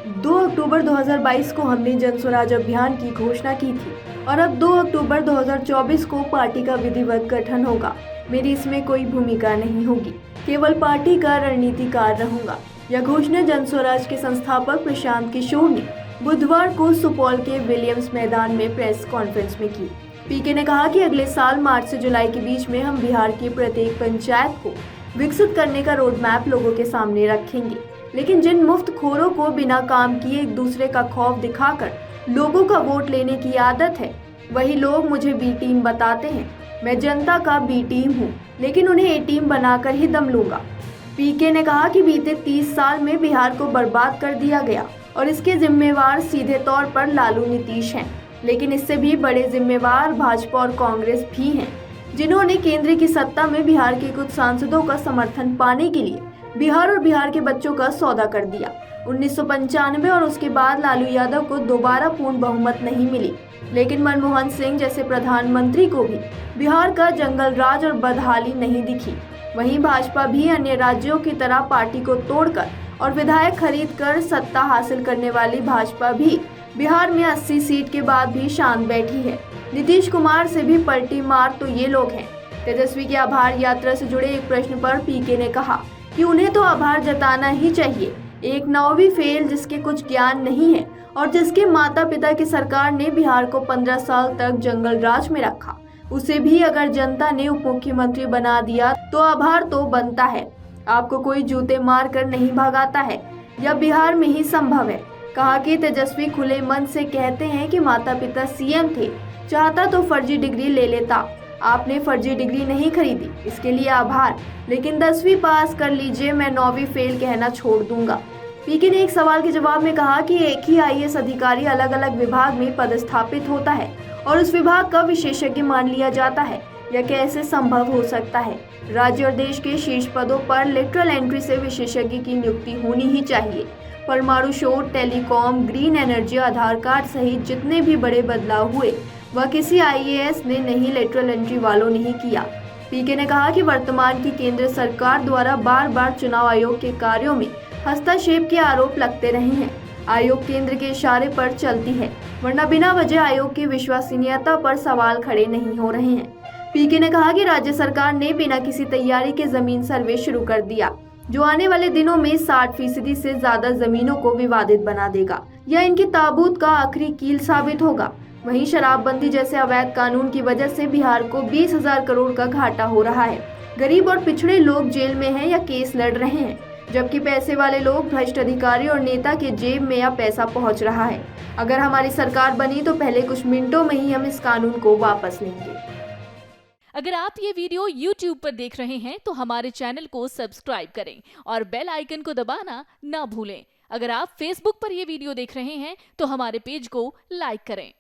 2 अक्टूबर 2022 को हमने जन स्वराज अभियान की घोषणा की थी और अब 2 अक्टूबर 2024 को पार्टी का विधिवत गठन होगा। मेरी इसमें कोई भूमिका नहीं होगी, केवल पार्टी का रणनीतिकार रहूंगा। यह घोषणा जन स्वराज के संस्थापक प्रशांत किशोर ने बुधवार को सुपौल के विलियम्स मैदान में प्रेस कॉन्फ्रेंस में की। पीके ने कहा कि अगले साल मार्च से जुलाई के बीच में हम बिहार की प्रत्येक पंचायत को विकसित करने का रोड मैप लोगों के सामने रखेंगे, लेकिन जिन मुफ्तखोरों को बिना काम किए एक दूसरे का खौफ दिखाकर लोगों का वोट लेने की आदत है, वही लोग मुझे बी टीम बताते हैं। मैं जनता का बी टीम हूँ, लेकिन उन्हें ए टीम बनाकर ही दम लूंगा। पीके ने कहा कि बीते 30 साल में बिहार को बर्बाद कर दिया गया और इसके जिम्मेवार सीधे तौर पर लालू नीतीश हैं, लेकिन इससे भी बड़े जिम्मेवार भाजपा और कांग्रेस भी हैं, जिन्होंने केंद्र की सत्ता में बिहार के कुछ सांसदों का समर्थन पाने के लिए बिहार और बिहार के बच्चों का सौदा कर दिया। 1995 और उसके बाद लालू यादव को दोबारा पूर्ण बहुमत नहीं मिली, लेकिन मनमोहन सिंह जैसे प्रधानमंत्री को भी बिहार का जंगल राज और बदहाली नहीं दिखी। वहीं भाजपा भी अन्य राज्यों की तरह पार्टी को तोड़कर और विधायक खरीद कर सत्ता हासिल करने वाली भाजपा भी बिहार में 80 सीट के बाद भी शांत बैठी है। नीतीश कुमार से भी पलटी मार तो ये लोग हैं। तेजस्वी की आभार यात्रा से जुड़े एक प्रश्न पर पीके ने कहा कि उन्हें तो आभार जताना ही चाहिए। एक नौवीं फेल जिसके कुछ ज्ञान नहीं है और जिसके माता पिता की सरकार ने बिहार को 15 साल तक जंगल राज में रखा, उसे भी अगर जनता ने उप मुख्यमंत्री बना दिया तो आभार तो बनता है। आपको कोई जूते मार कर नहीं भगाता है, यह बिहार में ही संभव है। कहा कि तेजस्वी खुले मन से कहते हैं कि माता पिता सीएम थे, चाहता तो फर्जी डिग्री ले लेता। आपने फर्जी डिग्री नहीं खरीदी, इसके लिए आभार, लेकिन 10वीं पास कर लीजिए, मैं 9वीं फेल कहना छोड़ दूंगा। पीके ने एक सवाल के जवाब में कहा कि एक ही आईएएस अधिकारी अलग अलग विभाग में पदस्थापित होता है और उस विभाग का विशेषज्ञ मान लिया जाता है। यह कैसे संभव हो सकता है? राज्य और देश के शीर्ष पदों पर लेटरल एंट्री से विशेषज्ञ की नियुक्ति होनी ही चाहिए। परमाणु शोध, टेलीकॉम, ग्रीन एनर्जी, आधार कार्ड सहित जितने भी बड़े बदलाव हुए वह किसी आईएएस ने नहीं, लेटरल एंट्री वालों ने ही किया। पीके ने कहा कि वर्तमान की केंद्र सरकार द्वारा बार बार चुनाव आयोग के कार्यों में हस्तक्षेप के आरोप लगते रहे हैं। आयोग केंद्र के इशारे पर चलती है, वरना बिना वजह आयोग की विश्वसनीयता पर सवाल खड़े नहीं हो रहे हैं। पीके ने कहा कि राज्य सरकार ने बिना किसी तैयारी के जमीन सर्वे शुरू कर दिया, जो आने वाले दिनों में 60% से ज्यादा जमीनों को विवादित बना देगा। यह इनकी ताबूत का आखिरी कील साबित होगा। वहीं शराबबंदी जैसे अवैध कानून की वजह से बिहार को 20,000 करोड़ का घाटा हो रहा है। गरीब और पिछड़े लोग जेल में हैं या केस लड़ रहे हैं, जबकि पैसे वाले लोग, भ्रष्ट अधिकारी और नेता के जेब में या पैसा पहुंच रहा है। अगर हमारी सरकार बनी तो पहले कुछ मिनटों में ही हम इस कानून को वापस लेंगे। अगर आप ये वीडियो YouTube पर देख रहे हैं तो हमारे चैनल को सब्सक्राइब करें और बेल आइकन को दबाना ना भूलें। अगर आप Facebook पर ये वीडियो देख रहे हैं तो हमारे पेज को लाइक करें।